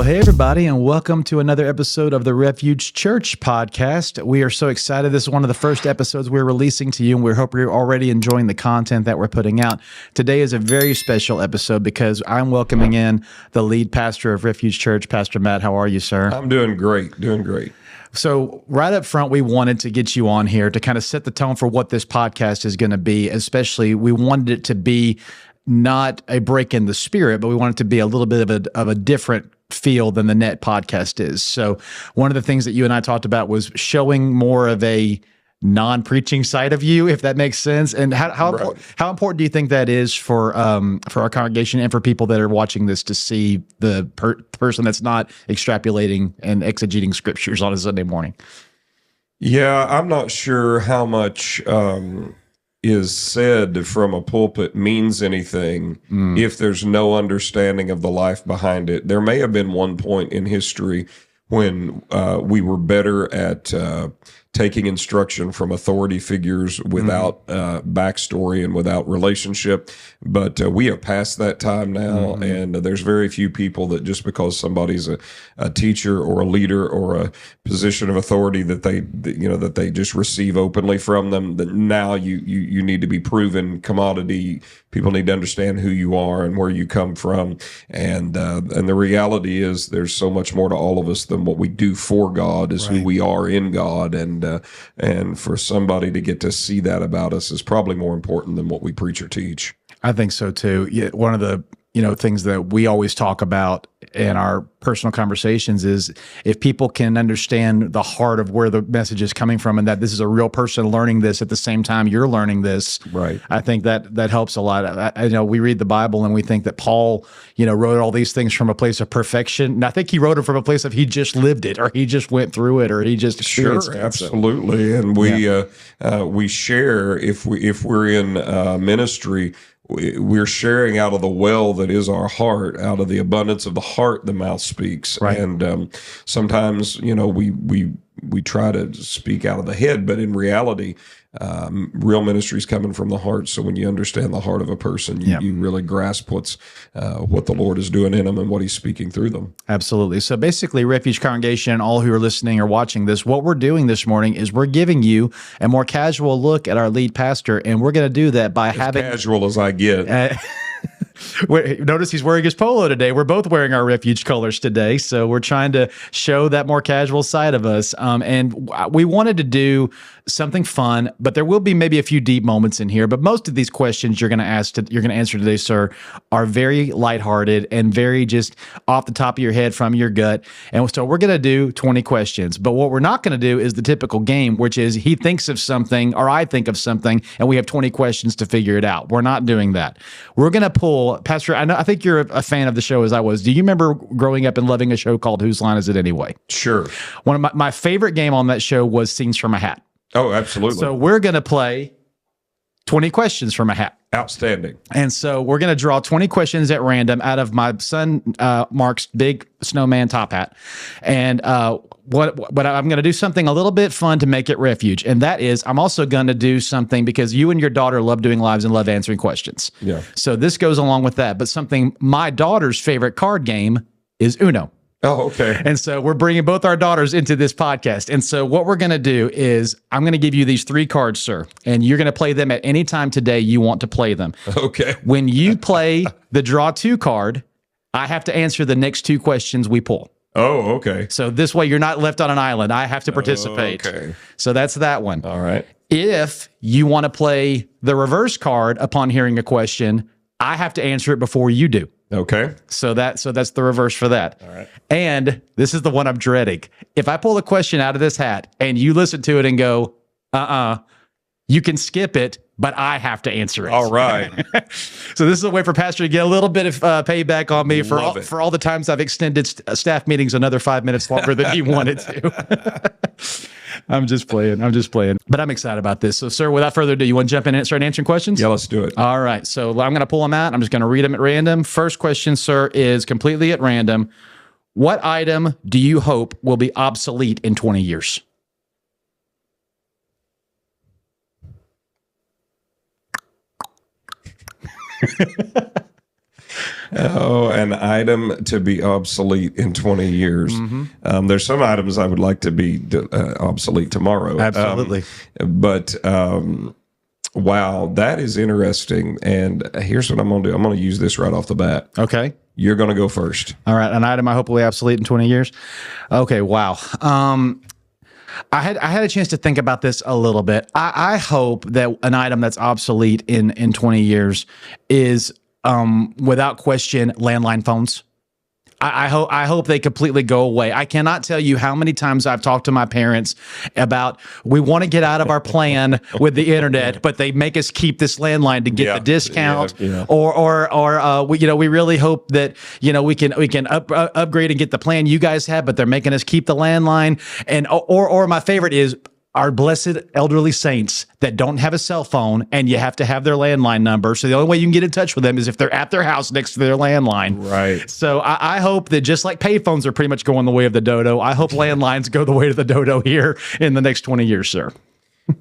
Hey, everybody, and welcome to another episode of the Refuge Church podcast. We are so excited. This is one of the first episodes we're releasing to you, and we hope you're already enjoying the content that we're putting out. Today is a very special episode because I'm welcoming in the lead pastor of Refuge Church, Pastor Matt. How are you, sir? I'm doing great, So right up front, we wanted to get you on here to kind of set the tone for what this podcast is going to be. Especially, we wanted it to be not a break in the spirit, but we want it to be a little bit of a different feel than the Net podcast is. So one of the things that you and I talked about was showing more of a non-preaching side of you, if that makes sense. And how important do you think that is for our congregation and for people that are watching this to see the person that's not extrapolating and exegeting scriptures on a Sunday morning? Yeah, I'm not sure how much is said from a pulpit means anything if there's no understanding of the life behind it. There may have been one point in history when we were better at taking instruction from authority figures without backstory and without relationship. But we have passed that time now, and there's very few people that just because somebody's a teacher or a leader or a position of authority that they just receive openly from them. That now you need to be proven commodity. People need to understand who you are and where you come from, and the reality is there's so much more to all of us than what we do for God is who we are in God, and for somebody to get to see that about us is probably more important than what we preach or teach. I think so too. Yeah, one of the things that we always talk about in our personal conversations is if people can understand the heart of where the message is coming from and that this is a real person learning this at the same time you're learning this, right? I think that helps a lot. I know we read the Bible and we think that Paul, wrote all these things from a place of perfection. And I think he wrote it from a place of he just lived it or he just went through it or he just experienced it. Absolutely. And we share if we're in ministry. We're sharing out of the well that is our heart. Out of the abundance of the heart, the mouth speaks. Right. And sometimes, we try to speak out of the head, but in reality, real ministry is coming from the heart. So when you understand the heart of a person, you really grasp what the Lord is doing in them and what He's speaking through them. Absolutely. So basically, Refuge Congregation, all who are listening or watching this, what we're doing this morning is we're giving you a more casual look at our lead pastor, and we're going to do that by having casual as I get. Notice he's wearing his polo today. We're both wearing our Refuge colors today, so we're trying to show that more casual side of us. And we wanted to do something fun, but there will be maybe a few deep moments in here. But most of these questions you're going to answer today, sir, are very lighthearted and very just off the top of your head from your gut. And so we're going to do 20 questions. But what we're not going to do is the typical game, which is he thinks of something or I think of something, and we have 20 questions to figure it out. We're not doing that. We're going to pull. Pastor, I think you're a fan of the show as I was. Do you remember growing up and loving a show called Whose Line Is It Anyway? Sure. One of my favorite game on that show was Scenes from a Hat. Oh, absolutely. So we're going to play 20 questions from a hat. Outstanding. And so we're going to draw 20 questions at random out of my son Mark's big snowman top hat. And but I'm going to do something a little bit fun to make it Refuge. And that is I'm also going to do something because you and your daughter love doing lives and love answering questions. Yeah. So this goes along with that. But something my daughter's favorite card game is Uno. Oh, okay. And so we're bringing both our daughters into this podcast. And so what we're going to do is I'm going to give you these 3 cards, sir, and you're going to play them at any time today you want to play them. Okay. When you play the draw 2 card, I have to answer the next 2 questions we pull. Oh, okay. So this way you're not left on an island. I have to participate. Okay. So that's that one. All right. If you want to play the reverse card upon hearing a question, I have to answer it before you do. Okay. So that's the reverse for that. All right. And this is the one I'm dreading. If I pull a question out of this hat and you listen to it and go, you can skip it, but I have to answer it. All right. So this is a way for Pastor to get a little bit of payback on me for all the times I've extended staff meetings another 5 minutes longer than he wanted to. I'm just playing. But I'm excited about this. So, sir, without further ado, you want to jump in and start answering questions? Yeah, let's do it. All right. So I'm going to pull them out. I'm just going to read them at random. First question, sir, is completely at random. What item do you hope will be obsolete in 20 years? Oh, an item to be obsolete in 20 years. There's some items I would like to be obsolete tomorrow. Absolutely. Wow, that is interesting. And here's what I'm going to do. I'm going to use this right off the bat. Okay. You're going to go first. All right. An item I hope will be obsolete in 20 years. Okay. Wow. I had a chance to think about this a little bit. I hope that an item that's obsolete in 20 years is, without question, landline phones. I hope they completely go away. I cannot tell you how many times I've talked to my parents about, we want to get out of our plan with the internet, but they make us keep this landline to get the discount, or we really hope that we can upgrade and get the plan you guys have, but they're making us keep the landline. And or my favorite is our blessed elderly saints that don't have a cell phone, and you have to have their landline number. So the only way you can get in touch with them is if they're at their house next to their landline. Right. So I hope that, just like payphones are pretty much going the way of the dodo, I hope landlines go the way of the dodo here in the next 20 years, sir.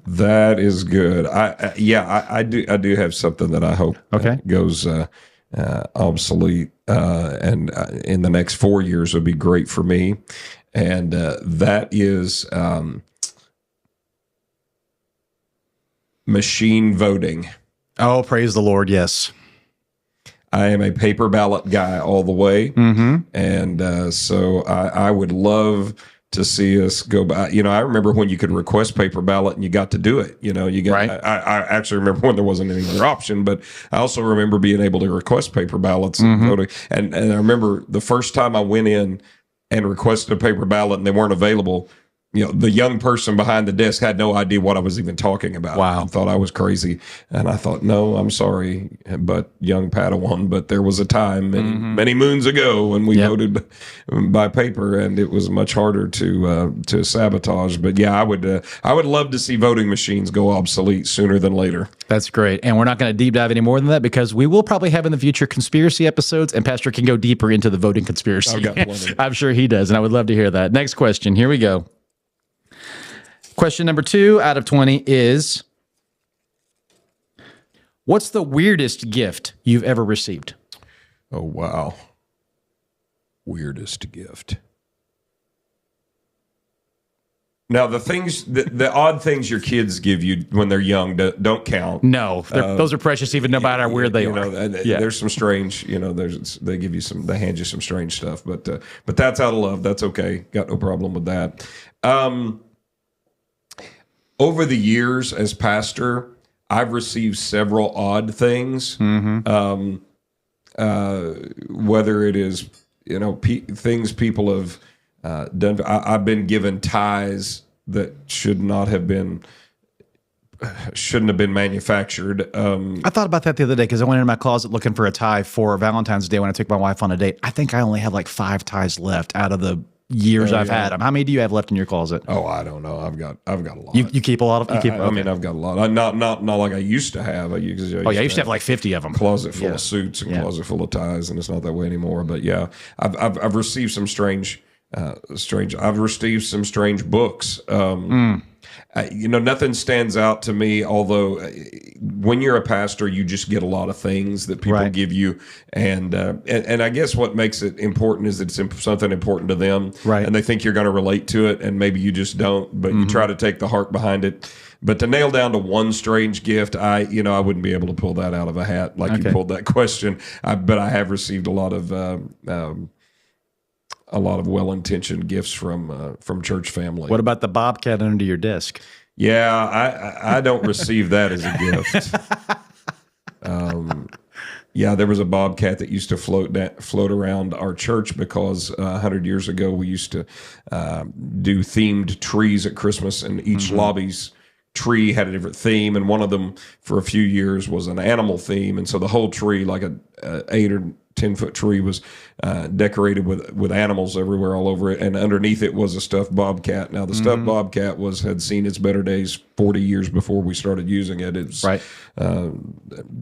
That is good. I do have something that I hope goes obsolete, and in the next 4 years would be great for me, and that is machine voting. Oh, praise the Lord! Yes, I am a paper ballot guy all the way, and so I would love to see us go by. I remember when you could request paper ballot and you got to do it. You got. Right. I actually remember when there wasn't any other option, but I also remember being able to request paper ballots and voting. And I remember the first time I went in and requested a paper ballot and they weren't available. The young person behind the desk had no idea what I was even talking about. Wow. I thought I was crazy. And I thought, no, I'm sorry, but young Padawan. But there was a time many moons ago when we voted by paper, and it was much harder to sabotage. But yeah, I would love to see voting machines go obsolete sooner than later. That's great. And we're not going to deep dive any more than that, because we will probably have in the future conspiracy episodes, and Pastor can go deeper into the voting conspiracy. I've got plenty. I'm sure he does, and I would love to hear that. Next question. Here we go. Question number 2 out of 20 is, what's the weirdest gift you've ever received? Oh, wow. Weirdest gift. Now, the odd things your kids give you when they're young don't count. No, those are precious, even no matter how weird they are. There's some strange, they give you they hand you some strange stuff, but that's out of love. That's okay. Got no problem with that. Over the years as pastor, I've received several odd things. Whether it is, things people have done. I've been given ties that shouldn't have been manufactured. I thought about that the other day, because I went into my closet looking for a tie for Valentine's Day when I took my wife on a date. I think I only have like 5 ties left out of the years I've had them. How many do you have left in your closet? Oh, I don't know. I've got a lot. You keep a lot of. I mean, I've got a lot. Not like I used to have. I used to have like 50 of them. Closet full of suits and closet full of ties, and it's not that way anymore. But yeah, I've received some strange. I've received some strange books. Nothing stands out to me, although when you're a pastor, you just get a lot of things that people give you. And I guess what makes it important is that it's something important to them. Right. And they think you're going to relate to it, and maybe you just don't, but you try to take the heart behind it. But to nail down to one strange gift, I wouldn't be able to pull that out of a hat like you pulled that question. But I have received a lot of well-intentioned gifts from church family. What about the bobcat under your desk? Yeah, I don't receive that as a gift. There was a bobcat that used to float around our church because 100 years ago we used to do themed trees at Christmas, and each lobby's tree had a different theme, and one of them for a few years was an animal theme, and so the whole tree, like a 8 or 10-foot tree, was decorated with animals everywhere all over it, and underneath it was a stuffed bobcat. Now the stuffed bobcat had seen its better days 40 years before we started using it. It's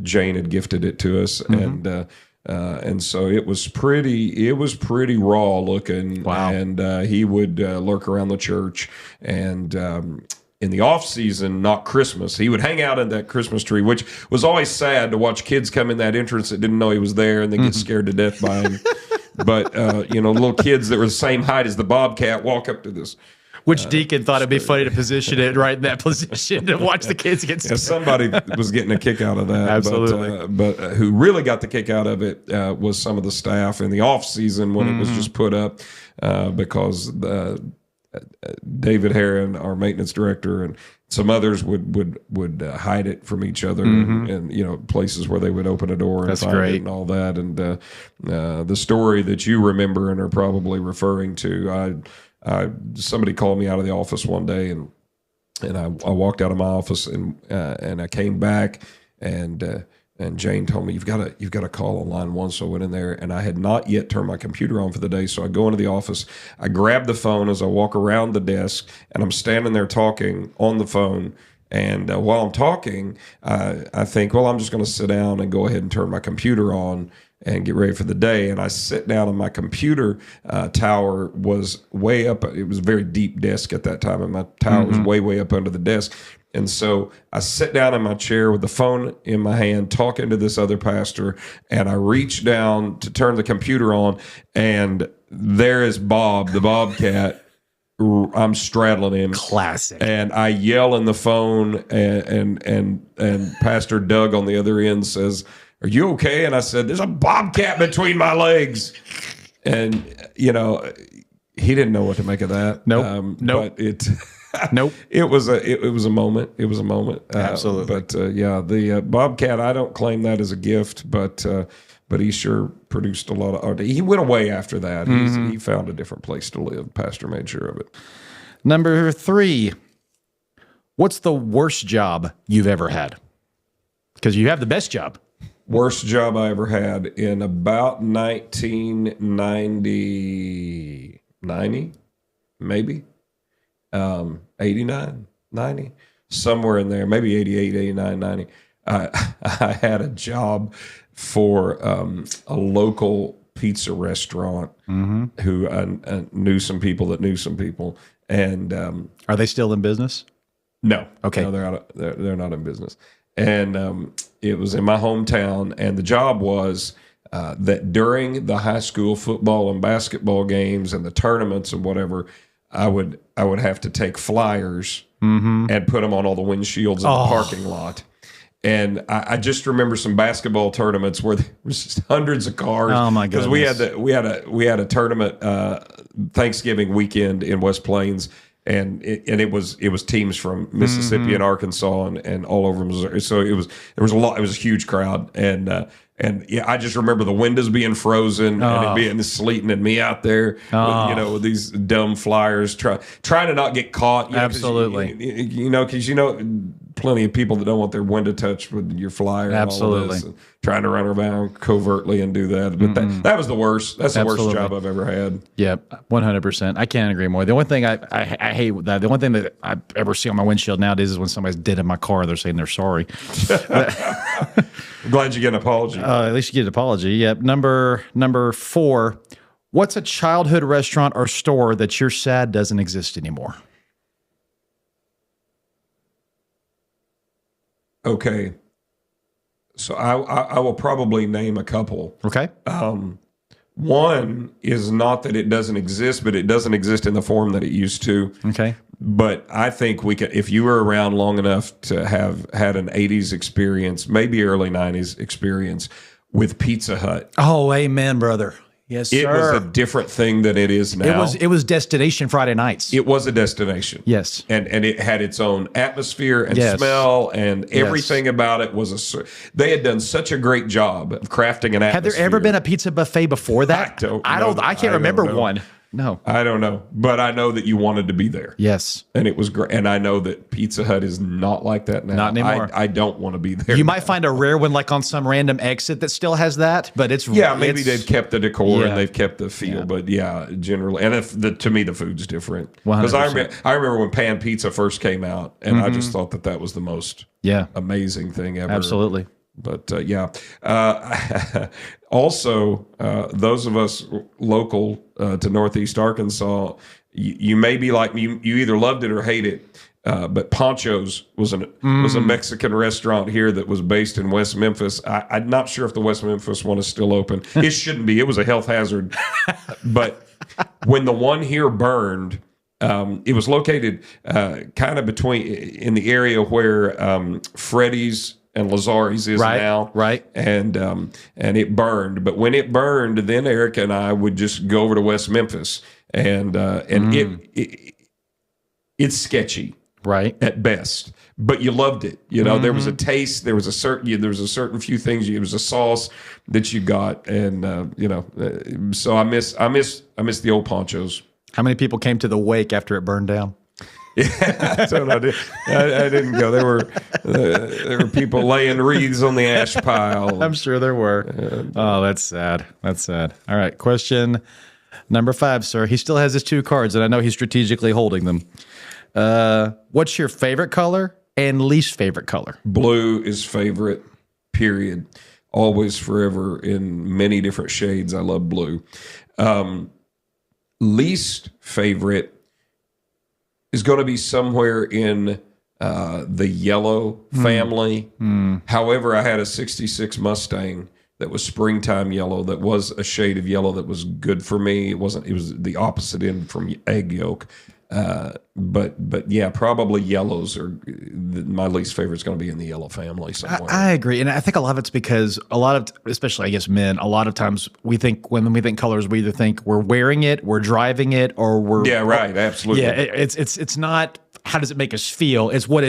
Jane had gifted it to us, and so it was pretty raw looking. Wow. And he would lurk around the church, and in the off season, not Christmas. He would hang out in that Christmas tree, which was always sad to watch kids come in that entrance that didn't know he was there and then get scared to death by him. But, little kids that were the same height as the Bobcat walk up to this. Which deacon thought it'd be funny to position it right in that position to watch the kids get scared? Somebody was getting a kick out of that. Absolutely. But who really got the kick out of it was some of the staff in the off season when it was just put up because David Heron, our maintenance director, and some others would hide it from each other and places where they would open a door and That's find great. it and all that. And the story that you remember and are probably referring to, somebody called me out of the office one day, and I walked out of my office and I came back and Jane told me you've got to call on line 1. So I went in there and I had not yet turned my computer on for the day. So I go into the office, I grab the phone as I walk around the desk, and I'm standing there talking on the phone. And while I'm talking, I think, well, I'm just going to sit down and go ahead and turn my computer on and get ready for the day. And I sit down, and my computer tower was way up. It was a very deep desk at that time, and my tower was way up under the desk. And so I sit down in my chair with the phone in my hand, talking to this other pastor, and I reach down to turn the computer on, and there is Bob, the Bobcat. I'm straddling him. Classic. And I yell in the phone, and Pastor Doug on the other end says, "Are you okay?" And I said, "There's a Bobcat between my legs." And, he didn't know what to make of that. Nope. But it... Nope. It was a moment. It was a moment. Absolutely. But the Bobcat, I don't claim that as a gift, but he sure produced a lot of art. He went away after that. He found a different place to live. Pastor made sure of it. Number 3, what's the worst job you've ever had? Because you have the best job. Worst job I ever had in about 1990, maybe. 89, 90, somewhere in there, maybe 88, 89, 90. I had a job for a local pizza restaurant who I knew some people that knew some people. And Are they still in business? no, Okay. no, they're not in business. And it was in my hometown, and the job was that during the high school football and basketball games and the tournaments and whatever, I would have to take flyers and put them on all the windshields in the parking lot. And I just remember some basketball tournaments where there was just hundreds of cars. Oh my goodness! Because we had a tournament Thanksgiving weekend in West Plains, and it was teams from Mississippi and Arkansas and all over Missouri. So there was a lot. It was a huge crowd, and yeah, I just remember the windows being frozen and it being sleeting and me out there, with these dumb flyers trying to not get caught. Absolutely. Because plenty of people that don't want their window touched with your flyer. Absolutely. And all of this, and trying to run around covertly and do that. But that was the worst. That's the worst job I've ever had. Yep, 100%. I can't agree more. The only thing I hate with that, the one thing that I ever see on my windshield nowadays is when somebody's dead in my car and they're saying they're sorry. I'm glad you get an apology. At least you get an apology. Yep. Number 4, what's a childhood restaurant or store that you're sad doesn't exist anymore? Okay. So I will probably name a couple. Okay. One is not that it doesn't exist, but it doesn't exist in the form that it used to. Okay. But I think we could, if you were around long enough to have had an 80s experience, maybe early 90s experience with Pizza Hut. Oh, amen, brother. Yes, sir. It was a different thing than it is now. It was destination Friday nights. It was a destination. Yes. And it had its own atmosphere and Yes. smell, and everything about it was they had done such a great job of crafting an atmosphere. Had there ever been a pizza buffet before that? I can't remember one. No. I don't know, but I know that you wanted to be there. Yes. And it was great. And I know that Pizza Hut is not like that now. Not anymore. I don't want to be there. You might find a rare one like on some random exit that still has that, but it's maybe they've kept the decor and they've kept the feel, Yeah. but generally, and to me the food's different. 100%. Because I remember when pan pizza first came out, and I just thought that was the most amazing thing ever. Absolutely. But also, those of us local to Northeast Arkansas, you may be like me. You either loved it or hate it. But Poncho's was a Mexican restaurant here that was based in West Memphis. I'm not sure if the West Memphis one is still open. It shouldn't be. It was a health hazard. But when the one here burned, it was located kind of in the area where Freddy's and Lazari's is now. Right. And it burned. But when it burned, then Erica and I would just go over to West Memphis, and it's sketchy. Right. At best, but you loved it. There was a taste. There was a certain few things. It was a sauce that you got, and so I miss the old Ponchos. How many people came to the wake after it burned down? Yeah, that's what I did. I didn't go. There were people laying wreaths on the ash pile. I'm sure there were. Oh, that's sad. That's sad. All right, question number 5, sir. He still has his 2 cards, and I know he's strategically holding them. What's your favorite color and least favorite color? Blue is favorite, period. Always, forever, in many different shades. I love blue. Least favorite is going to be somewhere in the yellow family. However, I had a 66 Mustang that was springtime yellow, that was a shade of yellow that was good for me. It was the opposite end from egg yolk. But yeah, probably yellows are my least favorite. Is going to be in the yellow family somewhere. I agree, and I think a lot of it's because especially I guess men, a lot of times when we think colors, we either think we're wearing it, we're driving it, or we're absolutely. Yeah, it's not how does it make us feel? It's what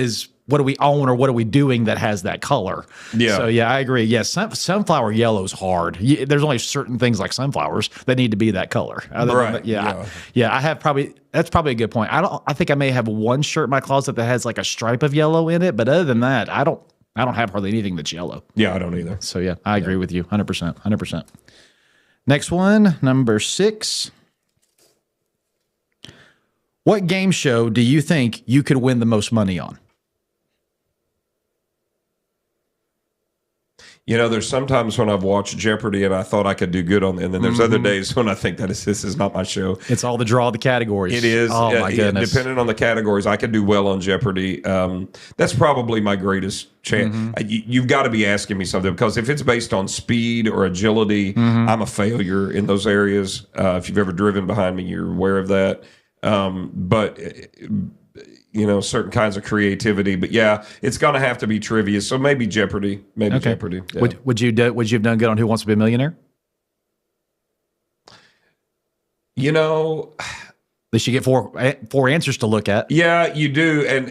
do we own or what are we doing that has that color? Yeah. So yeah, I agree. Yes, sunflower yellow is hard. There's only certain things like sunflowers that need to be that color. Yeah. I have that's probably a good point. I think I may have one shirt in my closet that has like a stripe of yellow in it, but other than that, I don't have hardly anything that's yellow. Yeah, I don't either. So yeah, I agree with you 100%. Next one, number 6. What game show do you think you could win the most money on? There's sometimes when I've watched Jeopardy and I thought I could do good on it, and then there's other days when I think this is not my show. It's all the draw of the categories. It is. Oh, my goodness. Depending on the categories, I could do well on Jeopardy. That's probably my greatest chance. You've got to be asking me something, because if it's based on speed or agility, I'm a failure in those areas. If you've ever driven behind me, you're aware of that. But certain kinds of creativity. But yeah, it's going to have to be trivia. So maybe Jeopardy. Jeopardy. Yeah. Would you have done good on Who Wants to Be a Millionaire? At least you get four answers to look at. Yeah, you do, and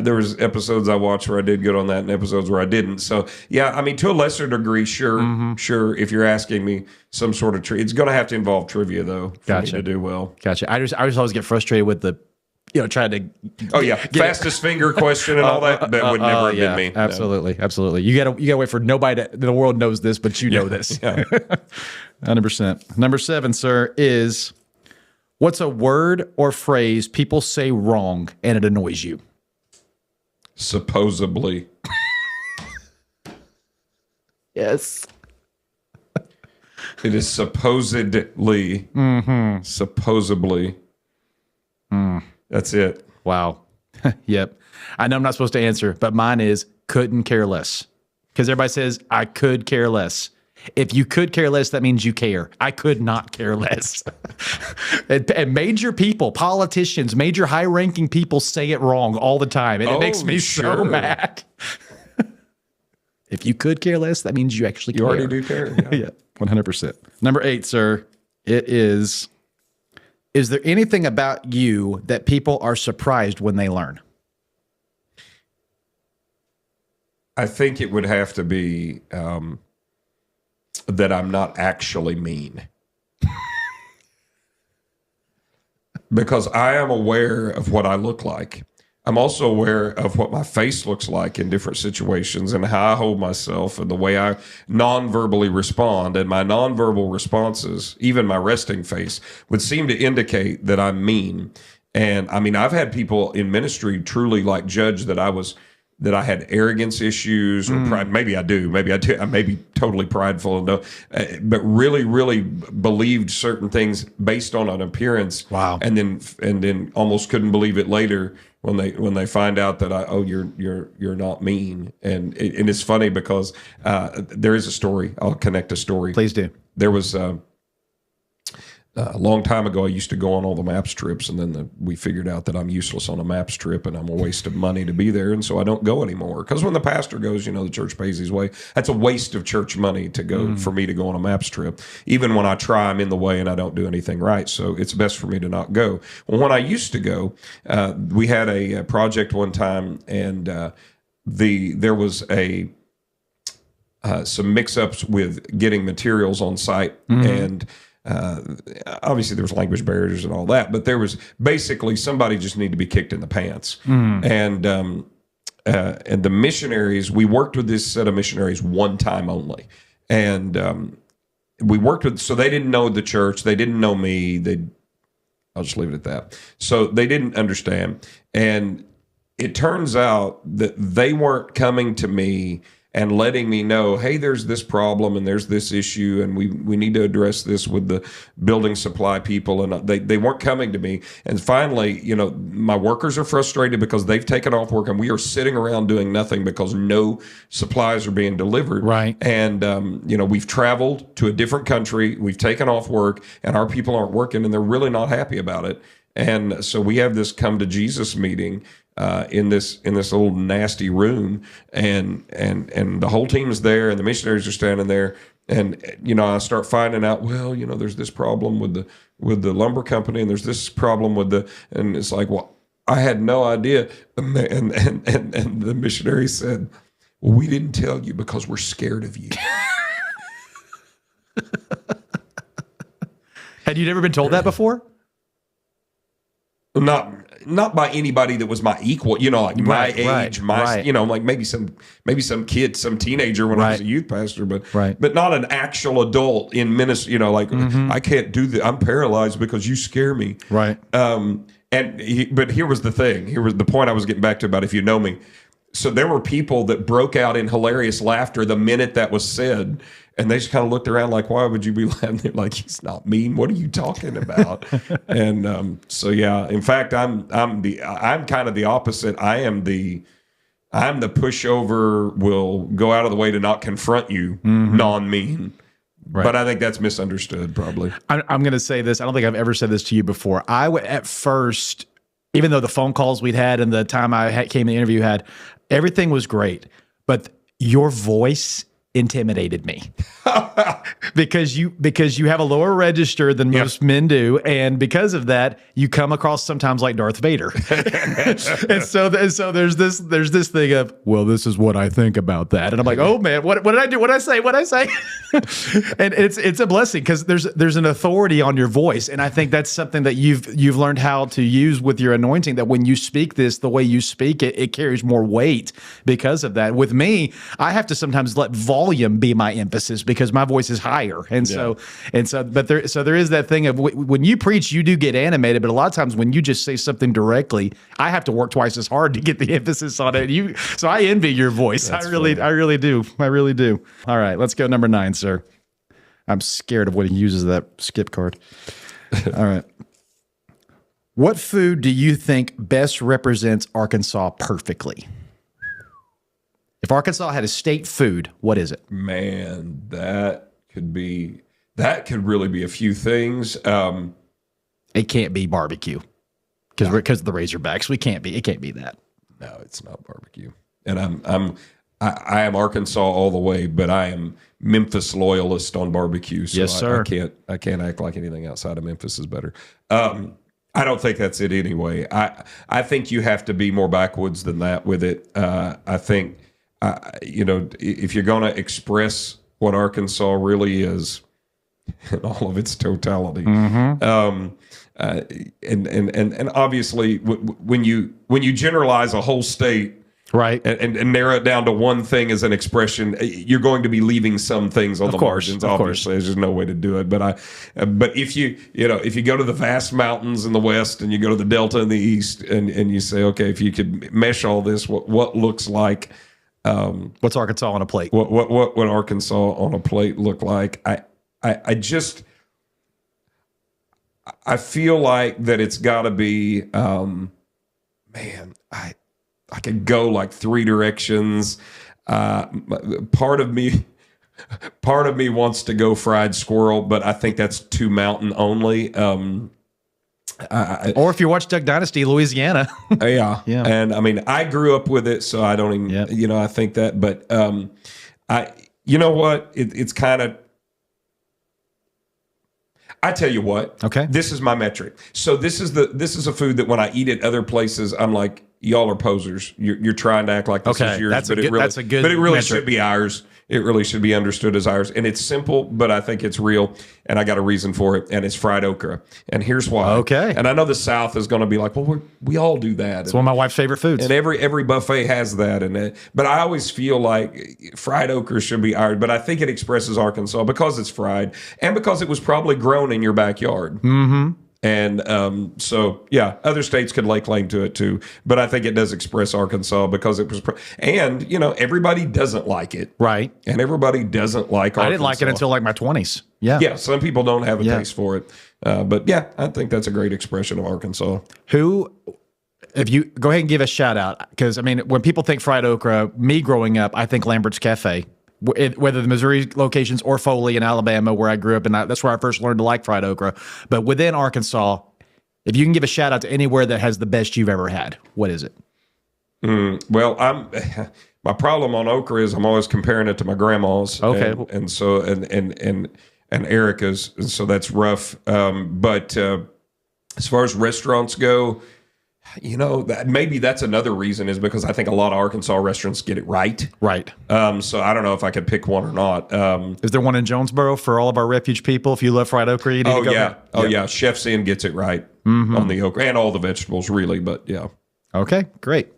there was episodes I watched where I did good on that, and episodes where I didn't. So yeah, I mean, to a lesser degree, sure. If you're asking me some sort of it's going to have to involve trivia though for me to do well. Gotcha. I just always get frustrated with the trying to. Fastest finger question and all that. That would never have been me. Absolutely, absolutely. You gotta wait for nobody in the world knows this, but you know this. 100%. Number 7, sir, is what's a word or phrase people say wrong and it annoys you? Supposedly. Yes. It is supposedly. Supposedly. That's it. Wow. Yep. I know I'm not supposed to answer, but mine is couldn't care less. Because everybody says, I could care less. If you could care less, that means you care. I could not care less. And major people, politicians, major high-ranking people say it wrong all the time. And it makes me so mad. If you could care less, that means you actually care. You already do care. Yeah, 100%. Number 8, sir, it is there anything about you that people are surprised when they learn? I think it would have to be that I'm not actually mean. Because I am aware of what I look like. I'm also aware of what my face looks like in different situations and how I hold myself and the way I non-verbally respond. And my non-verbal responses, even my resting face, would seem to indicate that I'm mean. And I mean, I've had people in ministry truly judge that I was that I had arrogance issues or pride. Maybe I do. I may be totally prideful, but really, really believed certain things based on an appearance. Wow. And then almost couldn't believe it later when they find out that you're not mean. And it's funny because there is a story. I'll connect a story. Please do. There was a long time ago, I used to go on all the MAPS trips, and then we figured out that I'm useless on a MAPS trip, and I'm a waste of money to be there, and so I don't go anymore. Because when the pastor goes, the church pays his way. That's a waste of church money to go for me to go on a MAPS trip. Even when I try, I'm in the way, and I don't do anything right. So it's best for me to not go. Well, when I used to go, we had a project one time, and there was some mix-ups with getting materials on site, and obviously there was language barriers and all that, but there was basically somebody just needed to be kicked in the pants. And the missionaries, we worked with this set of missionaries one time only. And we worked with, so they didn't know the church. They didn't know me. I'll just leave it at that. So they didn't understand. And it turns out that they weren't coming to me and letting me know, hey, there's this problem and there's this issue, and we need to address this with the building supply people. And they weren't coming to me. And finally, my workers are frustrated because they've taken off work, and we are sitting around doing nothing because no supplies are being delivered. Right. And, we've traveled to a different country, we've taken off work, and our people aren't working, and they're really not happy about it. And so we have this come to Jesus meeting in this little nasty room, and the whole team is there, and the missionaries are standing there, and I start finding out, well, there's this problem with the lumber company, and there's this problem and it's like, well, I had no idea, and the missionary said, well, we didn't tell you because we're scared of you. Had you never been told that before? Not by anybody that was my equal, my age, like maybe some kid, some teenager when I was a youth pastor, but not an actual adult in ministry, I can't do that. I'm paralyzed because you scare me. Right. But here was the thing. Here was the point I was getting back to about if you know me. So there were people that broke out in hilarious laughter the minute that was said. And they just kind of looked around like, why would you be laughing? They're like, he's not mean. What are you talking about? And so, yeah, in fact, I'm kind of the opposite. I'm the pushover, will go out of the way to not confront you, non-mean. Right. But I think that's misunderstood probably. I'm going to say this. I don't think I've ever said this to you before. At first, even though the phone calls we'd had and the time I came to the interview had, everything was great. But your voice intimidated me because you have a lower register than most men do, and because of that, you come across sometimes like Darth Vader. and so there's this thing of, well, this is what I think about that, and I'm like, oh man, what did I do? What did I say? And it's a blessing because there's an authority on your voice, and I think that's something that you've learned how to use with your anointing. That when you speak this, the way you speak it, it carries more weight because of that. With me, I have to sometimes let volume be my emphasis because my voice is higher, but there is that thing of when you preach, you do get animated, but a lot of times when you just say something directly, I have to work twice as hard to get the emphasis on it. So I envy your voice. I really do. All right, let's go number 9, sir. I'm scared of when he uses that skip card. All right. What food do you think best represents Arkansas perfectly? If Arkansas had a state food, what is it? Man, that could really be a few things. It can't be barbecue because of the Razorbacks. It can't be that. No, it's not barbecue. And I am Arkansas all the way, but I am Memphis loyalist on barbecue. So yes, sir. I can't act like anything outside of Memphis is better. I don't think that's it anyway. I think you have to be more backwoods than that with it. I think. If you're going to express what Arkansas really is in all of its totality, and obviously when you generalize a whole state, Right. and narrow it down to one thing as an expression, you're going to be leaving some things on the margins. Obviously, there's just no way to do it. But if if you go to the vast mountains in the west and you go to the delta in the east, and you say, okay, if you could mesh all this, what looks like, what's Arkansas on a plate? What would Arkansas on a plate look like? I feel like that it's got to be, I could go like three directions. Part of me wants to go fried squirrel, but I think that's too mountain only. Or if you watch Duck Dynasty, Louisiana. Yeah. Yeah. And I mean, I grew up with it, so I don't even, I think that, but you know what? It's kind of, I tell you what. Okay. This is my metric. So this is a food that when I eat at other places, I'm like, y'all are posers. You're trying to act like this is yours, but it really should be ours. It really should be understood as ours. And it's simple, but I think it's real. And I got a reason for it. And it's fried okra. And here's why. Okay. And I know the South is going to be like, well, we all do that. It's one of my wife's favorite foods. And every buffet has that. But I always feel like fried okra should be ours. But I think it expresses Arkansas because it's fried and because it was probably grown in your backyard. Mm-hmm. And other states could lay claim to it too. But I think it does express Arkansas because it was, and everybody doesn't like it, right? And everybody doesn't like Arkansas. I didn't like it until like my 20s. Yeah, some people don't have a taste for it, but I think that's a great expression of Arkansas. If you go ahead and give a shout out, because I mean, when people think fried okra, me growing up, I think Lambert's Cafe. Whether the Missouri locations or Foley in Alabama, where I grew up, and that's where I first learned to like fried okra. But within Arkansas, if you can give a shout out to anywhere that has the best you've ever had, what is it? Well, my problem on okra is I'm always comparing it to my grandma's. Okay, and Erica's, and so that's rough. But as far as restaurants go, that maybe that's another reason is because I think a lot of Arkansas restaurants get it right. Right. So I don't know if I could pick one or not. Is there one in Jonesboro for all of our Refuge people? If you love fried okra, you need to go there. Yeah. Chef's Inn gets it right on the okra and all the vegetables, really. But yeah. Okay, great.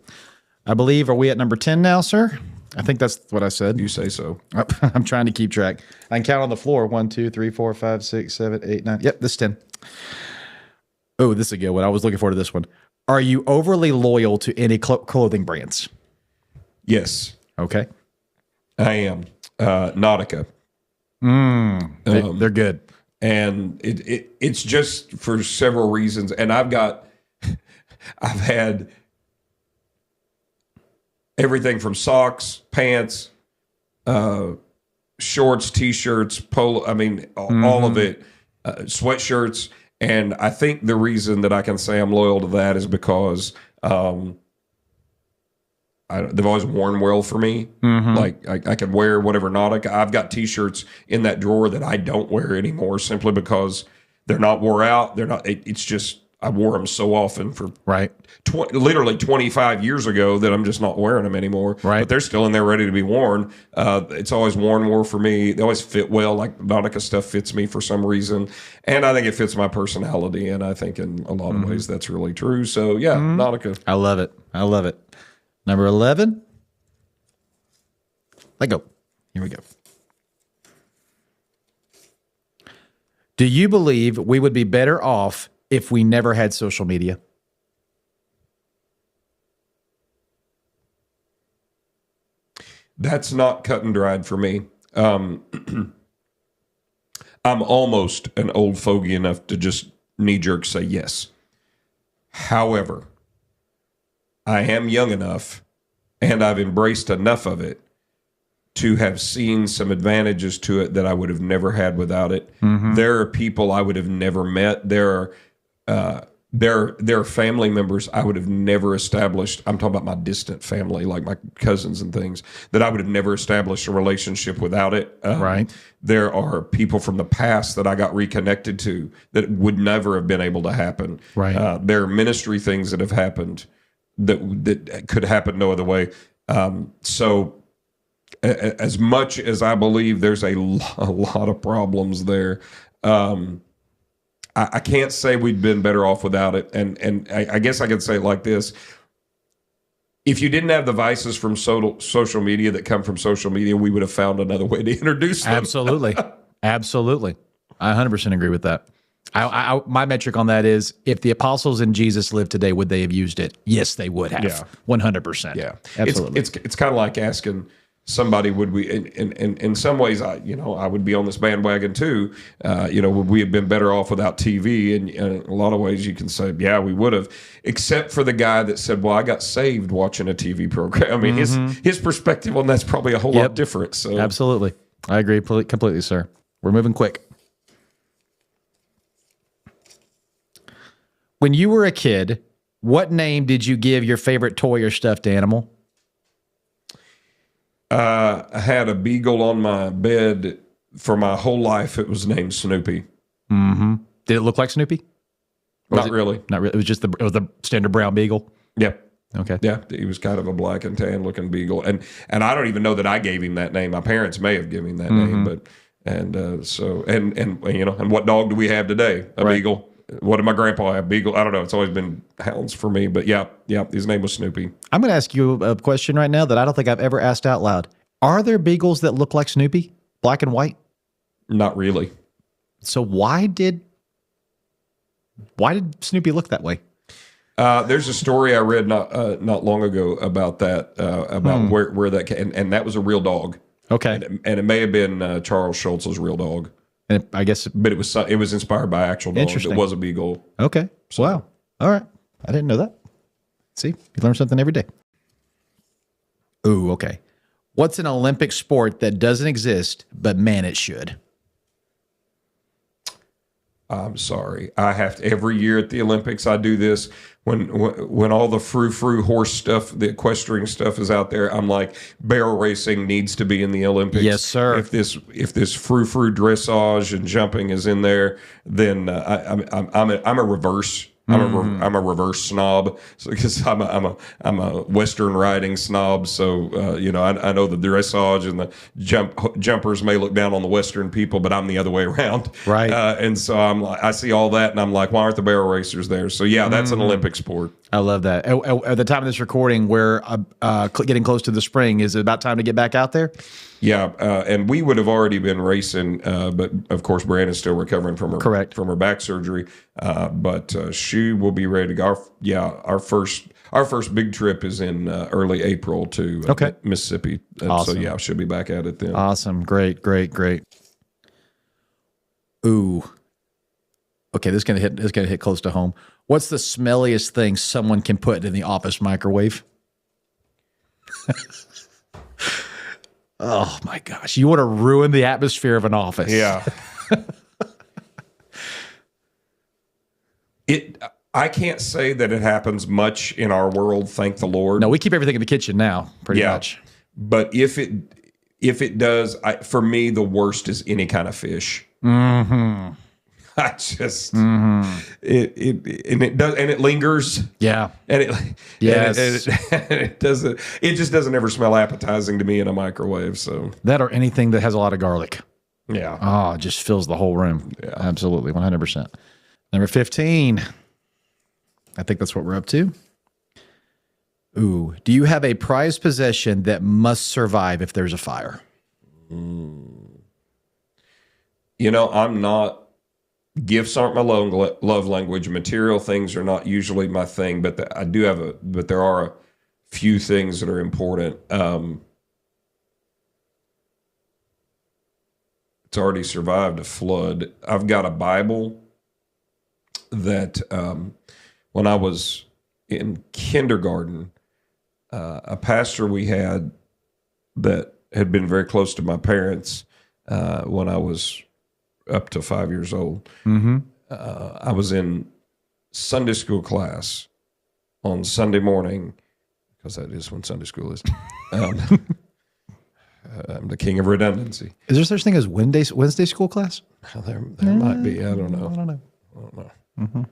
I believe, are we at number 10 now, sir? I think that's what I said. You say so. I'm trying to keep track. I can count on the floor. 1, 2, 3, 4, 5, 6, 7, 8, 9. Yep, this is 10. Oh, this is a good one. I was looking forward to this one. Are you overly loyal to any clothing brands? Yes. Okay. I am. Nautica. They're good. And it's just for several reasons. And I've had everything from socks, pants, shorts, t-shirts, polo. I mean, all of it, sweatshirts. And I think the reason that I can say I'm loyal to that is because they've always worn well for me. Mm-hmm. Like I can wear whatever Nautica. I've got T-shirts in that drawer that I don't wear anymore simply because they're not wore out. They're not. It's just I wore them so often for literally 25 years ago that I'm just not wearing them anymore. Right. But they're still in there ready to be worn. It's always worn well for me. They always fit well. Like Nautica stuff fits me for some reason. And I think it fits my personality. And I think in a lot of ways that's really true. So yeah, Nautica. I love it. I love it. Number 11. Let go. Here we go. Do you believe we would be better off if we never had social media? That's not cut and dried for me. I'm almost an old fogey enough to just knee-jerk say yes. However, I am young enough and I've embraced enough of it to have seen some advantages to it that I would have never had without it. Mm-hmm. There are people I would have never met. There are family members I would have never established. I'm talking about my distant family, like my cousins and things, that I would have never established a relationship without it. Right. There are people from the past that I got reconnected to that would never have been able to happen. Right. There are ministry things that have happened that could happen no other way. So as much as I believe there's a lot of problems there, I can't say we'd been better off without it. And I guess I could say it like this. if you didn't have the vices from social media that come from social media, we would have found another way to introduce them. Absolutely. Absolutely. I 100% agree with that. My metric on that is, if the apostles and Jesus lived today, would they have used it? Yes, they would have. Yeah. 100%. Yeah, Absolutely. It's kind of like asking somebody, would we? In some ways, I would be on this bandwagon too. Would we have been better off without TV? And in a lot of ways, you can say, yeah, we would have, except for the guy that said, well, I got saved watching a TV program. I mean, his perspective on that's probably a whole lot different. So absolutely, I agree completely, sir. We're moving quick. When you were a kid, what name did you give your favorite toy or stuffed animal? I had a beagle on my bed for my whole life. It was named Snoopy. Mm-hmm. Did it look like Snoopy? Not really. Not really. It was just the standard brown beagle. Yeah. Okay. Yeah, he was kind of a black and tan looking beagle, and I don't even know that I gave him that name. My parents may have given him that name, but and what dog do we have today? A beagle. What did my grandpa have? Beagle. I don't know. It's always been hounds for me, but yeah, his name was Snoopy. I'm going to ask you a question right now that I don't think I've ever asked out loud. Are there beagles that look like Snoopy, black and white? Not really. So why did Snoopy look that way? There's a story I read not long ago about that, about where that came, and that was a real dog. Okay. And it may have been Charles Schultz's real dog. And I guess, but it was inspired by actual dog. It was a beagle. Okay. So, wow. All right. I didn't know that. See, you learn something every day. Ooh, okay. What's an Olympic sport that doesn't exist, but man, it should? I'm sorry. I have to, every year at the Olympics, I do this. When all the frou-frou horse stuff, the equestrian stuff is out there, I'm like, barrel racing needs to be in the Olympics. Yes, sir. If this frou-frou dressage and jumping is in there, then I'm a reverse. I'm a reverse snob, because I'm a Western riding snob. So I know the dressage and the jumpers may look down on the Western people, but I'm the other way around. Right. And so I see all that, and I'm like, why aren't the barrel racers there? So yeah, that's an Olympic sport. I love that. At the time of this recording, we're getting close to the spring. Is it about time to get back out there? Yeah, and we would have already been racing, but of course, Brandon's still recovering from her back surgery. But she will be ready to go. Our first big trip is in early April to Mississippi. Awesome. So yeah, she'll be back at it then. Awesome, great. Ooh, okay. This is gonna hit close to home. What's the smelliest thing someone can put in the office microwave? Oh my gosh. You want to ruin the atmosphere of an office. Yeah. I can't say that it happens much in our world, thank the Lord. No, we keep everything in the kitchen now, pretty much. But if it does, for me, the worst is any kind of fish. Mm-hmm. I just it does, and it lingers. Yeah, and it doesn't. It just doesn't ever smell appetizing to me in a microwave. So that, or anything that has a lot of garlic. Yeah. Oh, it just fills the whole room. Yeah, absolutely, 100%. Number 15. I think that's what we're up to. Ooh, do you have a prized possession that must survive if there's a fire? I'm not. Gifts aren't my love language. Material things are not usually my thing, but there are a few things that are important. It's already survived a flood. I've got a Bible that when I was in kindergarten, a pastor we had that had been very close to my parents when I was up to 5 years old. Mm-hmm. I was in Sunday school class on Sunday morning, because that is when Sunday school is. I'm the king of redundancy. Is there such thing as Wednesday school class? Well, there might be. I don't know. I don't know. Mm-hmm.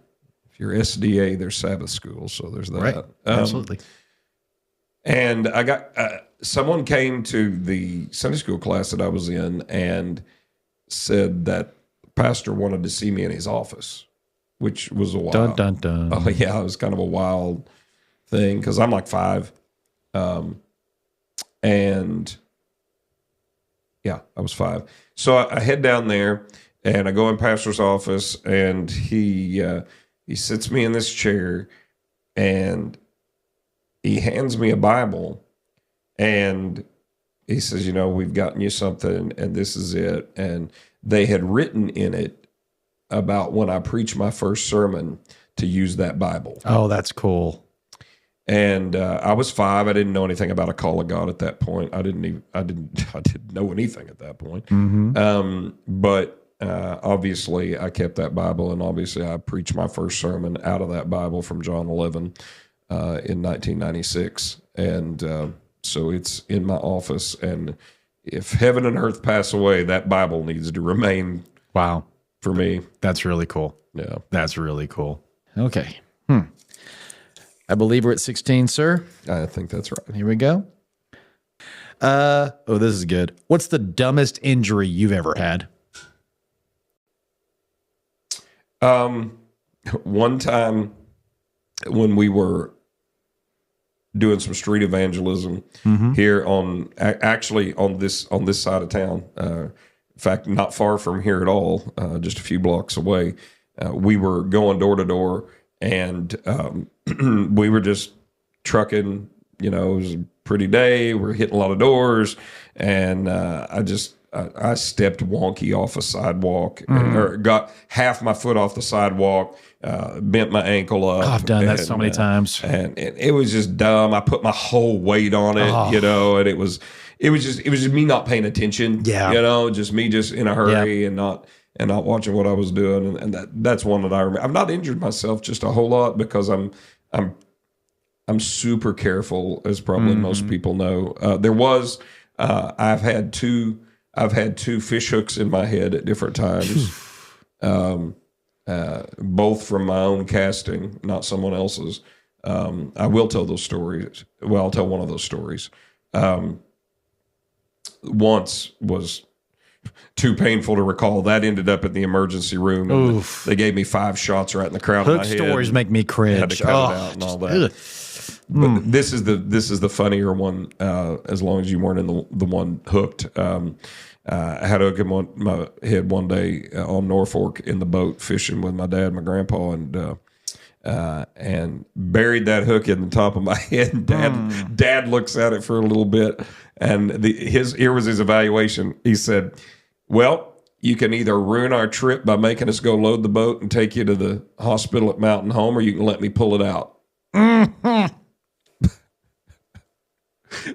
If you're SDA, there's Sabbath school, so there's that. Right. Absolutely. And I got someone came to the Sunday school class that I was in and said that the pastor wanted to see me in his office, which was a wild. Dun, dun, dun. Oh yeah, it was kind of a wild thing because I'm like 5, And yeah, I was 5. So I head down there and I go in pastor's office, and he sits me in this chair and he hands me a Bible, and he says, we've gotten you something, and this is it. And they had written in it about when I preached my first sermon to use that Bible. Oh, that's cool. And I was 5. I didn't know anything about a call of God at that point. I didn't know anything at that point. But obviously, I kept that Bible, and obviously, I preached my first sermon out of that Bible from John 11 in 1996, and so it's in my office. And if heaven and earth pass away, that Bible needs to remain. Wow, for me, that's really cool. Yeah, that's really cool. Okay. I believe we're at 16, sir. I think that's right. Here we go. This is good. What's the dumbest injury you've ever had? One time when we were doing some street evangelism here on this side of town, in fact, not far from here at all, just a few blocks away, we were going door to door, and we were just trucking. It was a pretty day. We're hitting a lot of doors, and I stepped wonky off a sidewalk, or got half my foot off the sidewalk, bent my ankle up. Oh, I've done that so many times, and it was just dumb. I put my whole weight on it, and it was just me not paying attention. Yeah, just me in a hurry and not watching what I was doing, and that's one that I remember. I've not injured myself just a whole lot because I'm super careful, as probably most people know. There was I've had two fish hooks in my head at different times, both from my own casting, not someone else's. I will tell those stories. Well, I'll tell one of those stories. Once was too painful to recall. That ended up in the emergency room. And they gave me 5 shots right in the crown of my head. Hook stories make me cringe. Had to cut it out and all that. But this is the funnier one. As long as you weren't in the one hooked. I had a hook in my head one day on Norfolk in the boat fishing with my dad and my grandpa, and buried that hook in the top of my head. And Dad looks at it for a little bit, and here was his evaluation. He said, "Well, you can either ruin our trip by making us go load the boat and take you to the hospital at Mountain Home, or you can let me pull it out."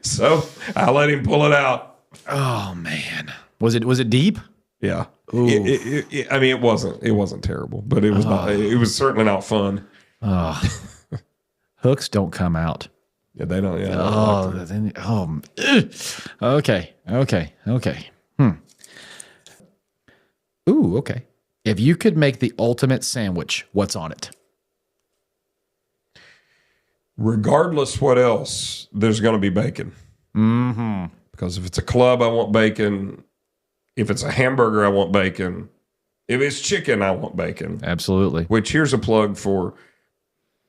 So I let him pull it out. Oh man, was it deep? Yeah. It wasn't terrible, but it was not. It was certainly not fun. Hooks don't come out. Yeah, they don't. Yeah. Okay. Ooh, okay. If you could make the ultimate sandwich, what's on it? Regardless what else, there's going to be bacon. Because if it's a club, I want bacon. If it's a hamburger, I want bacon. If it's chicken, I want bacon. Absolutely. Which, here's a plug for,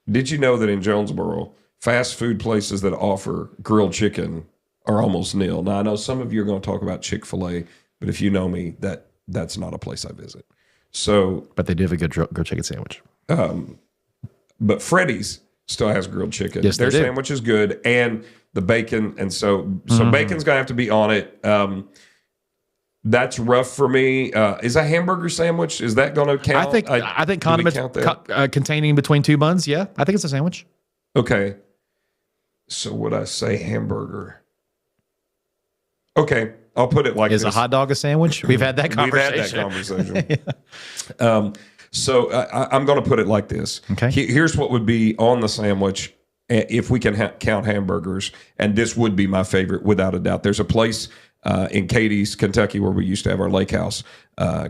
did you know that in Jonesboro, fast food places that offer grilled chicken are almost nil? Now, I know some of you are going to talk about Chick-fil-A, but if you know me, that's not a place I visit. So, but they do have a good grilled chicken sandwich. But Freddy's still has grilled chicken. Yes, their sandwich is good, and the bacon, and so bacon's gonna have to be on it. That's rough for me. Is a hamburger sandwich, is that going to count? I think condiments containing between 2 buns. Yeah, I think it's a sandwich. Okay. So would I say hamburger? Okay, I'll put it like this. Is a hot dog a sandwich? We've had that conversation. Yeah. So I'm going to put it like this. Okay. Here's what would be on the sandwich if we can count hamburgers, and this would be my favorite without a doubt. There's a place in Cadiz, Kentucky, where we used to have our lake house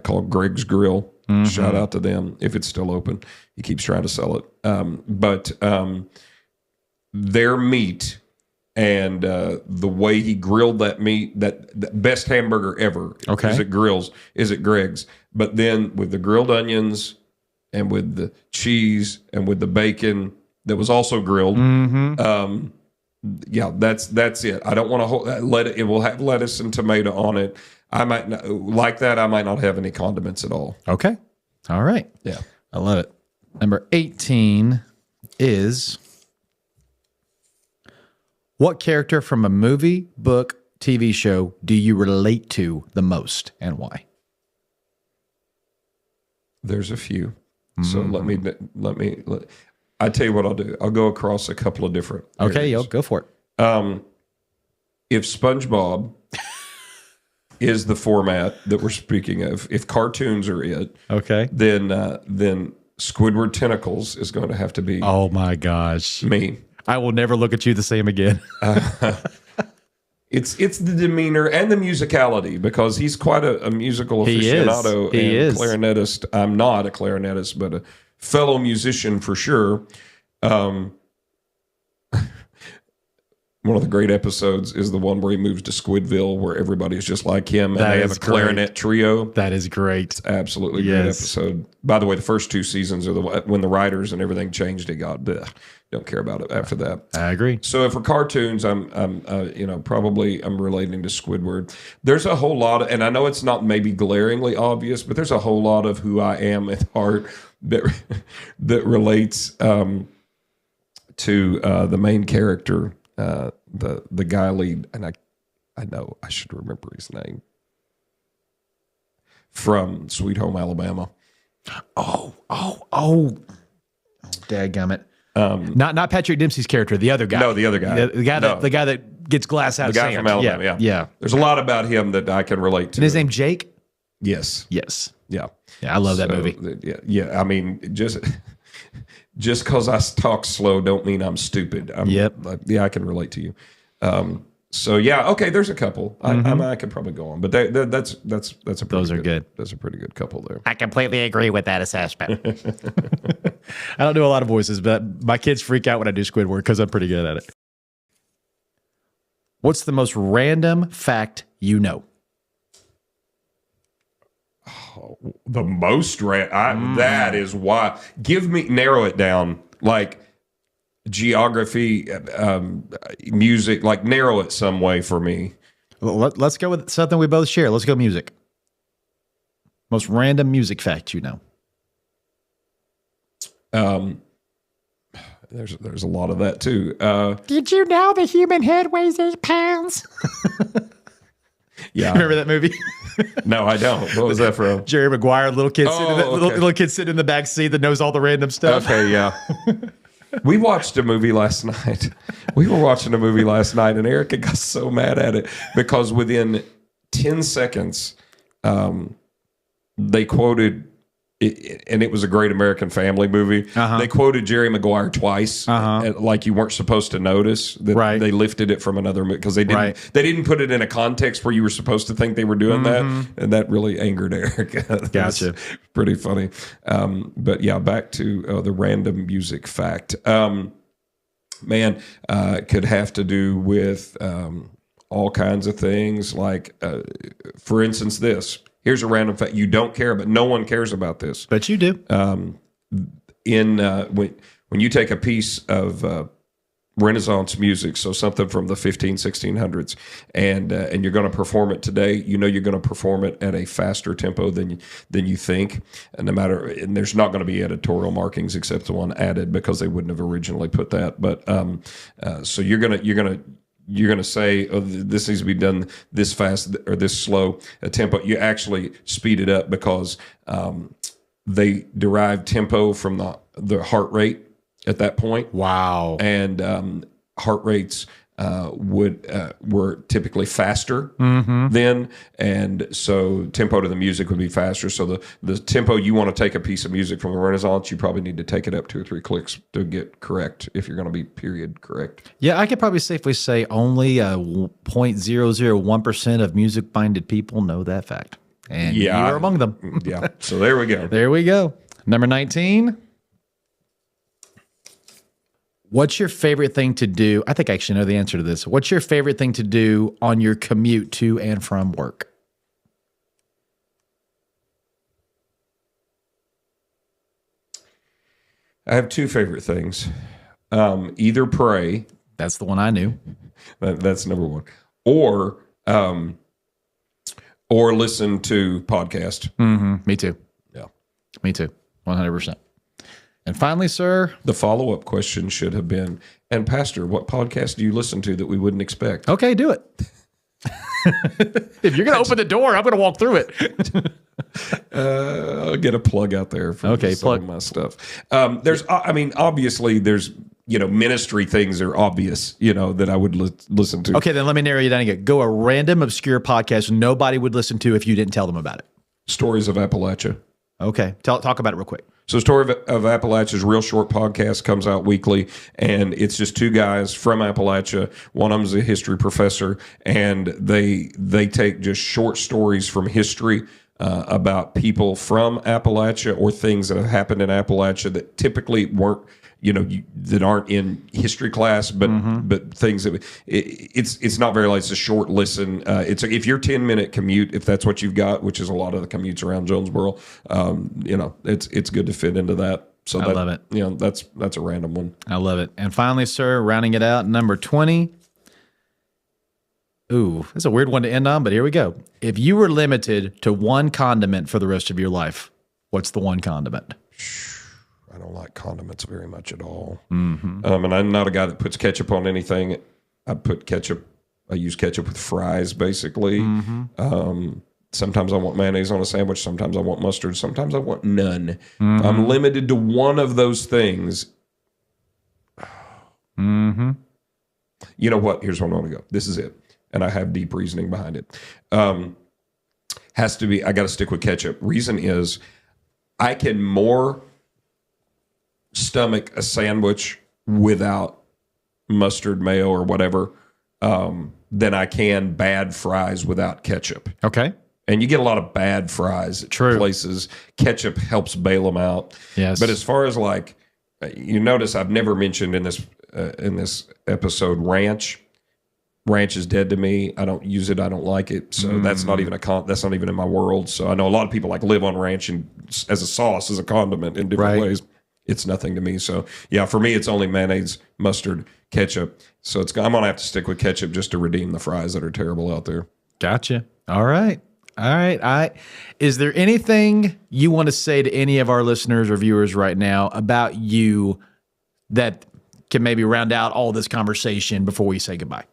called Greg's Grill. Shout out to them if it's still open. He keeps trying to sell it. But their meat and the way he grilled that meat, that best hamburger ever. Okay. Is at Greg's. But then with the grilled onions and with the cheese and with the bacon that was also grilled, yeah, that's it. I don't want to let it. It will have lettuce and tomato on it. I might not, like that. I might not have any condiments at all. Okay. All right. Yeah. I love it. Number 18 is, what character from a movie, book, TV show do you relate to the most and why? There's a few. So I tell you what I'll do. I'll go across a couple of different Okay, areas. go for it. If SpongeBob is the format that we're speaking of, if cartoons are it, Okay. then Squidward Tentacles is going to have to be Oh my gosh. me. I will never look at you the same again. It's the demeanor and the musicality, because he's quite a musical He is. aficionado He and is. clarinetist. I'm not a clarinetist, but a fellow musician for sure. One of the great episodes is the one where he moves to Squidville, where everybody's just like him, and That they have is a clarinet trio. That is great. Absolutely great Yes. episode. By the way, the first two seasons are when the writers and everything changed. It got bleh, don't care about it after that. I agree. So for cartoons, I'm probably I'm relating to Squidward. There's a whole lot of, and I know it's not maybe glaringly obvious, but there's a whole lot of who I am at heart that relates to the main character, the guy lead, and I know I should remember his name, from Sweet Home Alabama. Oh. Dadgummit. Not Patrick Dempsey's character, the other guy. No, the other guy. The guy No. the guy that gets glass out The of guy sand. from Alabama. Yeah. Yeah. There's a lot about him that I can relate to. And his name Jake? Yes. Yes. Yeah. Yeah, I love that So, movie. Yeah. I mean, just because I talk slow don't mean I'm stupid. Yeah, I can relate to you. So yeah, okay. There's a couple. I could probably go on, but that's a pretty Those are good. That's a pretty good couple there. I completely agree with that assessment. I don't do a lot of voices, but my kids freak out when I do Squidward because I'm pretty good at it. What's the most random fact you know? The most that is why. Narrow it down, like geography, music, like narrow it some way for me. Well, let's go with something we both share. Let's go music. Most random music fact you know. There's a lot of that too. Did you know the human head weighs 8 pounds? Yeah, Remember that movie? no, I don't. What was that from? Jerry Maguire, little kid, okay. little kid sitting in the back seat that knows all the random stuff. Okay, yeah. We watched a movie last night. We were watching a movie last night, and Erica got so mad at it because within 10 seconds, they quoted, and it was a Great American Family movie. They quoted Jerry Maguire twice, like you weren't supposed to notice that they lifted it from another movie because they didn't put it in a context where you were supposed to think they were doing that, and that really angered Erica. Gotcha. Pretty funny. But yeah, back to the random music fact. Man, could have to do with all kinds of things. Like, for instance, this. Here's a random fact you don't care about. No one cares about this. But you do. When you take a piece of Renaissance music, so something from the 1600s, and you're going to perform it today, you know you're going to perform it at a faster tempo than you think, and there's not going to be editorial markings except the one added because they wouldn't have originally put that. But so you're gonna say, oh, this needs to be done this fast or this slow a tempo. You actually speed it up because they derive tempo from the heart rate at that point. Wow. And heart rates were typically faster then, and so tempo to the music would be faster. So the tempo you want to take a piece of music from the Renaissance, you probably need to take it up 2 or 3 clicks to get correct if you're going to be period correct. Yeah, I could probably safely say only 0.001% of music-minded people know that fact. And you are among them. Yeah. So there we go. There we go. Number 19. What's your favorite thing to do? I think I actually know the answer to this. What's your favorite thing to do on your commute to and from work? I have 2 favorite things. Either pray That's the one I knew. That's number one. Or listen to podcast. Me too. Yeah. Me too. 100%. And finally, sir. The follow-up question should have been, and Pastor, what podcast do you listen to that we wouldn't expect? Okay, do it. If you're going to open the door, I'm going to walk through it. I'll get a plug out there for some of my stuff. Obviously there's, ministry things are obvious, that I would listen to. Okay, then let me narrow you down again. Go a random obscure podcast nobody would listen to if you didn't tell them about it. Stories of Appalachia. Okay, talk about it real quick. So Story of Appalachia's real short podcast comes out weekly, and it's just two guys from Appalachia. One of them's a history professor, and they take just short stories from history about people from Appalachia or things that have happened in Appalachia that typically weren't, that aren't in history class, but things that it's not very light. It's a short listen. If your 10-minute commute, if that's what you've got, which is a lot of the commutes around Jonesboro, it's good to fit into that. So I love it. That's a random one. I love it. And finally, sir, rounding it out, number 20. Ooh, that's a weird one to end on, but here we go. If you were limited to one condiment for the rest of your life, what's the one condiment? I don't like condiments very much at all. And I'm not a guy that puts ketchup on anything. I use ketchup with fries, basically. Sometimes I want mayonnaise on a sandwich. Sometimes I want mustard. Sometimes I want none. If I'm limited to one of those things. You know what? Here's where I want to go. This is it. And I have deep reasoning behind it. Has to be, I got to stick with ketchup. Reason is I can more stomach a sandwich without mustard, mayo, or whatever than I can bad fries without ketchup. Okay. And you get a lot of bad fries at places. Ketchup helps bail them out. Yes. But as far as you notice, I've never mentioned in this episode ranch. Ranch is dead to me. I don't use it. I don't like it. So that's not even that's not even in my world. So I know a lot of people live on ranch and as a sauce, as a condiment in different ways. It's nothing to me. So yeah, for me, it's only mayonnaise, mustard, ketchup. So I'm gonna have to stick with ketchup just to redeem the fries that are terrible out there. Gotcha. All right. Is there anything you want to say to any of our listeners or viewers right now about you that can maybe round out all this conversation before we say goodbye?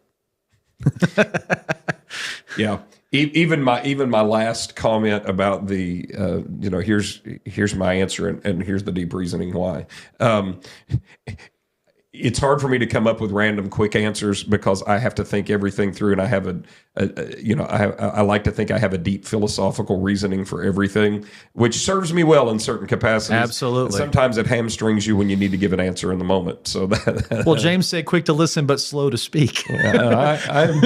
Yeah. Even my last comment about the here's my answer and here's the deep reasoning why. It's hard for me to come up with random quick answers because I have to think everything through, and I have I like to think I have a deep philosophical reasoning for everything, which serves me well in certain capacities. Absolutely. And sometimes it hamstrings you when you need to give an answer in the moment. So well, James said, "Quick to listen, but slow to speak." I'm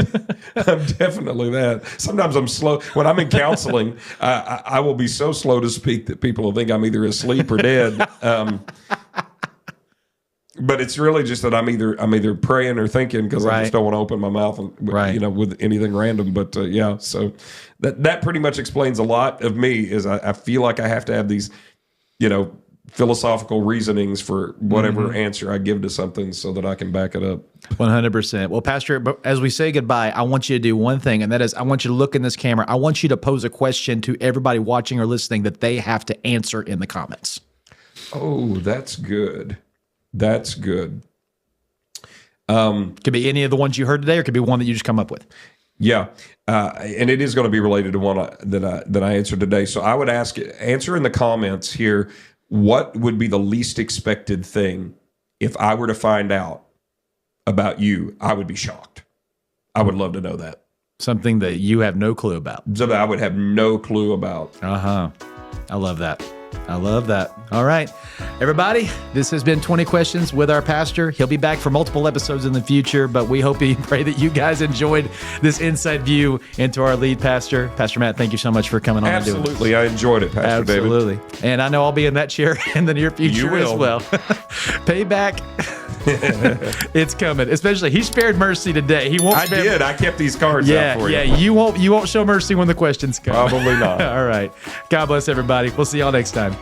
definitely that. Sometimes I'm slow when I'm in counseling. I will be so slow to speak that people will think I'm either asleep or dead. But it's really just that I'm either praying or thinking because I just don't want to open my mouth with anything random. But so that pretty much explains a lot of me. Is I feel like I have to have these, philosophical reasonings for whatever answer I give to something so that I can back it up. 100%. Well, Pastor, as we say goodbye, I want you to do one thing, and that is I want you to look in this camera. I want you to pose a question to everybody watching or listening that they have to answer in the comments. Oh, that's good. That's good. Could be any of the ones you heard today, or it could be one that you just come up with. Yeah, and it is going to be related to one that I answered today. So I would answer in the comments here, what would be the least expected thing if I were to find out about you? I would be shocked. I would love to know that. Something that you have no clue about. So that I would have no clue about. I love that. I love that. All right, everybody, this has been 20 Questions with our pastor. He'll be back for multiple episodes in the future, but we hope and pray that you guys enjoyed this inside view into our lead pastor. Pastor Matt, thank you so much for coming on. Absolutely. I enjoyed it, Pastor David. Absolutely. And I know I'll be in that chair in the near future as well. Payback. It's coming. Especially, he spared mercy today. I kept these cards out for you. Yeah, you won't show mercy when the questions come. Probably not. All right. God bless everybody. We'll see y'all next time.